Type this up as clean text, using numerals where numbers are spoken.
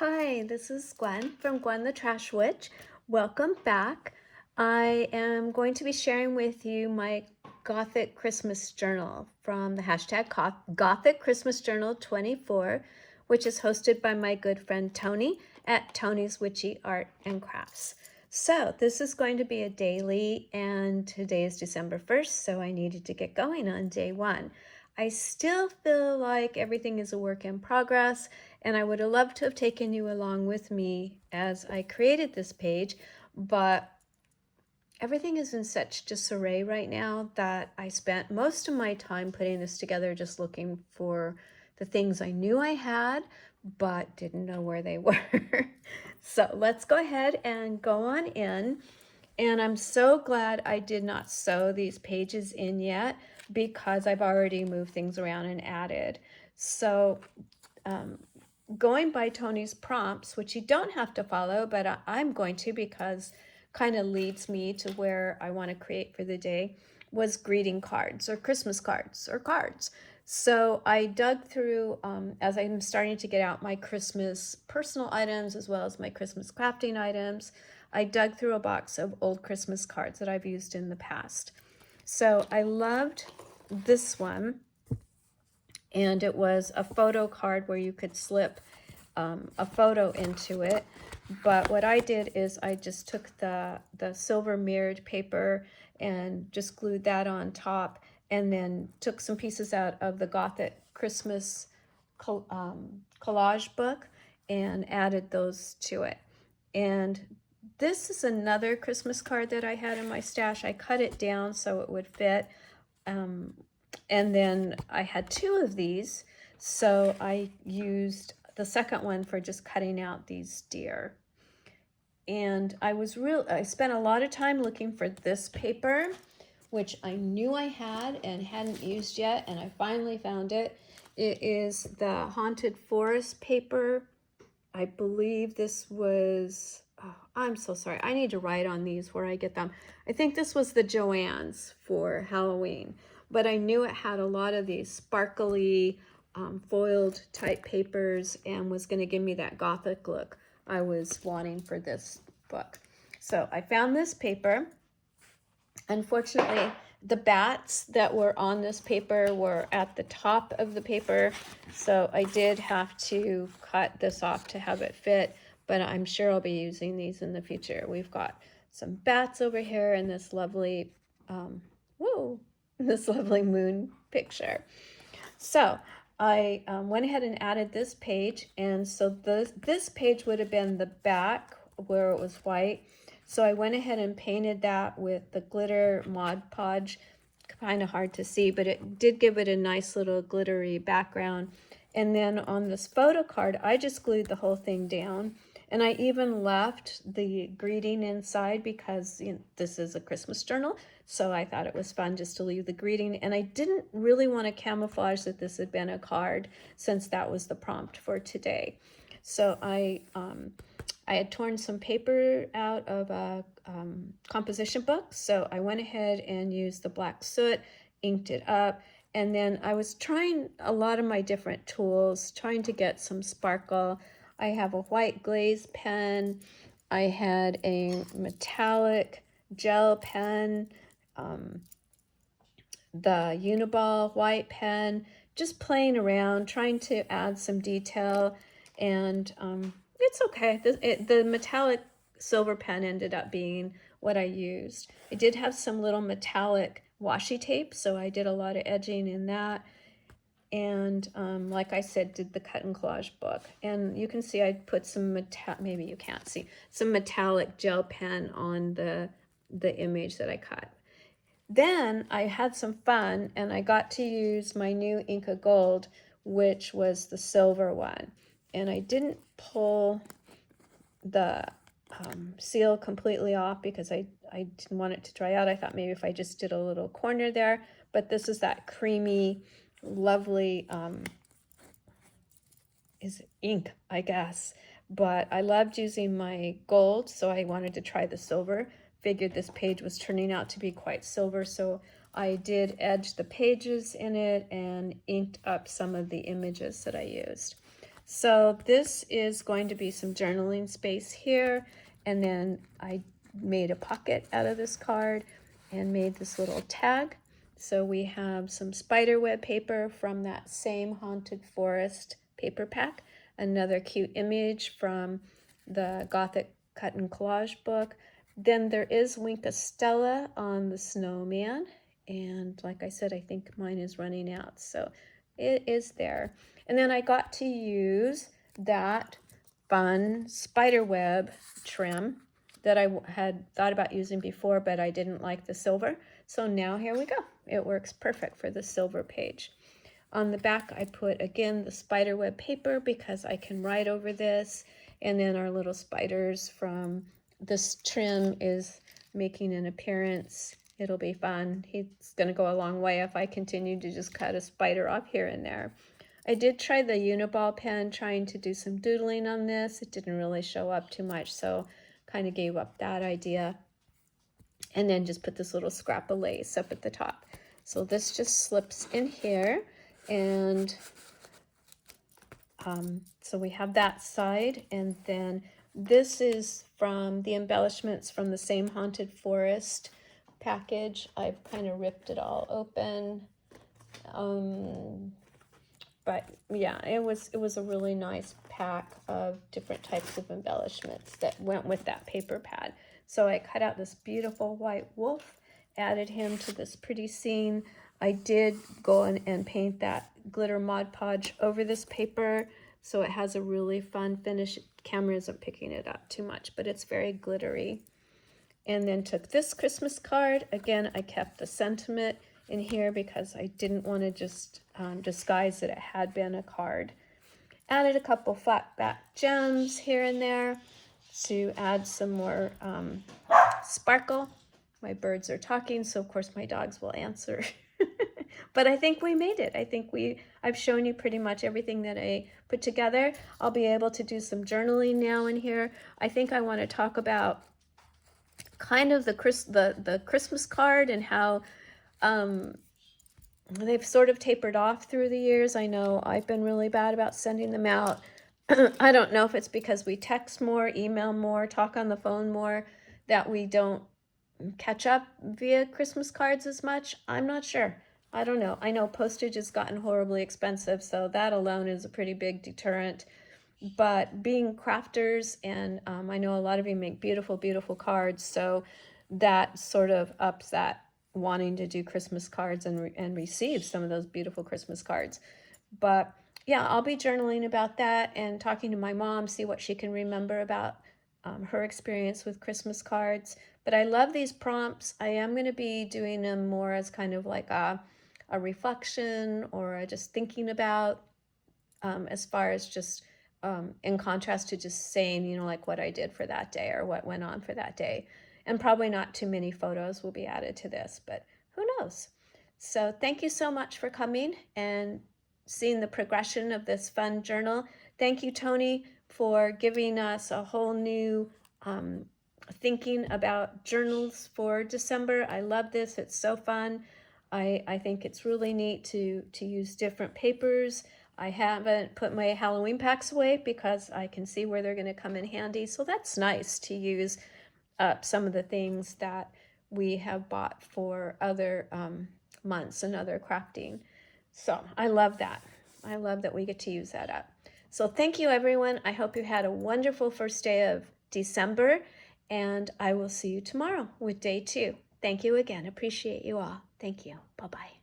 Hi, this is Gwen from Gwen the Trash Witch. Welcome back. I am going to be sharing with you my Gothic Christmas journal from the hashtag Gothic Christmas Journal 24, which is hosted by my good friend Toni at Toni's Witchy Art and Crafts. So this is going to be a daily, and today is December 1st, so I needed to get going on day one. I still feel like everything is a work in progress, and I would have loved to have taken you along with me as I created this page, but everything is in such disarray right now that I spent most of my time putting this together just looking for the things I knew I had, but didn't know where they were. So let's go ahead and go on in. And I'm so glad I did not sew these pages in yet because I've already moved things around and added. So going by Toni's prompts, which you don't have to follow, but I'm going to because kind of leads me to where I want to create for the day, was greeting cards or Christmas cards or cards. So I dug through, as I'm starting to get out my Christmas personal items as well as my Christmas crafting items, I dug through a box of old Christmas cards that I've used in the past. So I loved this one, and it was a photo card where you could slip a photo into it. But what I did is I just took the silver mirrored paper and just glued that on top, and then took some pieces out of the Gothic Christmas collage book and added those to it. And this is another Christmas card that I had in my stash. I cut it down so it would fit. And then I had two of these, so I used the second one for just cutting out these deer. And I spent a lot of time looking for this paper, which I knew I had and hadn't used yet, and I finally found it. It is the Haunted Forest paper. I believe this was, oh, I'm so sorry. I need to write on these where I get them. I think this was the Joann's for Halloween, but I knew it had a lot of these sparkly foiled type papers and was going to give me that Gothic look I was wanting for this book. So I found this paper. Unfortunately, the bats that were on this paper were at the top of the paper, so I did have to cut this off to have it fit, but I'm sure I'll be using these in the future. We've got some bats over here in this lovely, this lovely moon picture. So I went ahead and added this page, and so this page would have been the back where it was white. So I went ahead and painted that with the glitter Mod Podge. Kind of hard to see, but it did give it a nice little glittery background. And then on this photo card, I just glued the whole thing down. And I even left the greeting inside because this is a Christmas journal. So I thought it was fun just to leave the greeting. And I didn't really want to camouflage that this had been a card since that was the prompt for today. So I had torn some paper out of a composition book. So I went ahead and used the black soot, inked it up. And then I was trying a lot of my different tools, trying to get some sparkle. I have a white glaze pen. I had a metallic gel pen, the Uniball white pen, just playing around, trying to add some detail. And it's okay. The metallic silver pen ended up being what I used. I did have some little metallic washi tape, so I did a lot of edging in that. And like I said, did the cut and collage book. And you can see I put some maybe you can't see, some metallic gel pen on the image that I cut. Then I had some fun and I got to use my new Inca Gold, which was the silver one. And I didn't pull the seal completely off because I didn't want it to dry out. I thought maybe if I just did a little corner there, but this is that creamy, lovely, is ink, I guess. But I loved using my gold, so I wanted to try the silver. Figured this page was turning out to be quite silver, so I did edge the pages in it and inked up some of the images that I used. So this is going to be some journaling space here, and then I made a pocket out of this card and made this little tag. So we have some spiderweb paper from that same Haunted Forest paper pack, another cute image from the Gothic Cut and Collage book. Then there is Wink of Stella on the snowman, and like I said, I think mine is running out, so it is there. And then I got to use that fun spiderweb trim that I had thought about using before, but I didn't like the silver. So now here we go. It works perfect for the silver page. On the back, I put, again, the spiderweb paper because I can write over this. And then our little spiders from this trim is making an appearance. It'll be fun. He's going to go a long way if I continue to just cut a spider off here and there. I did try the Uniball pen, trying to do some doodling on this. It didn't really show up too much, so kind of gave up that idea. And then just put this little scrap of lace up at the top. So this just slips in here, and so we have that side, and then this is from the embellishments from the same Haunted Forest package. I've kind of ripped it all open. But yeah, it was a really nice pack of different types of embellishments that went with that paper pad. So I cut out this beautiful white wolf, added him to this pretty scene. I did go in and paint that glitter Mod Podge over this paper, so it has a really fun finish. Camera isn't picking it up too much, but it's very glittery. And then took this Christmas card. Again, I kept the sentiment in here because I didn't want to just disguise that it had been a card. Added a couple flat back gems here and there to add some more sparkle. My birds are talking, so of course my dogs will answer. But I think we made it. I think I've shown you pretty much everything that I put together. I'll be able to do some journaling now in here. I think I want to talk about kind of the Christmas card and how they've sort of tapered off through the years. I know I've been really bad about sending them out. I don't know if it's because we text more, email more, talk on the phone more, that we don't catch up via Christmas cards as much. I'm not sure. I don't know. I know postage has gotten horribly expensive, so that alone is a pretty big deterrent. But being crafters, and I know a lot of you make beautiful, beautiful cards, so that sort of ups that wanting to do Christmas cards and receive some of those beautiful Christmas cards. But yeah, I'll be journaling about that and talking to my mom, see what she can remember about her experience with Christmas cards. But I love these prompts. I am going to be doing them more as kind of like a reflection or just thinking about, as far as just in contrast to just saying, you know, like what I did for that day or what went on for that day. And probably not too many photos will be added to this, but who knows? So thank you so much for coming and seeing the progression of this fun journal. Thank you, Toni, for giving us a whole new thinking about journals for December. I love this. It's so fun. I think it's really neat to use different papers. I haven't put my Halloween packs away because I can see where they're going to come in handy. So that's nice to use up some of the things that we have bought for other months and other crafting. So I love that. I love that we get to use that up. So thank you, everyone. I hope you had a wonderful first day of December, and I will see you tomorrow with day 2. Thank you again. Appreciate you all. Thank you. Bye-bye.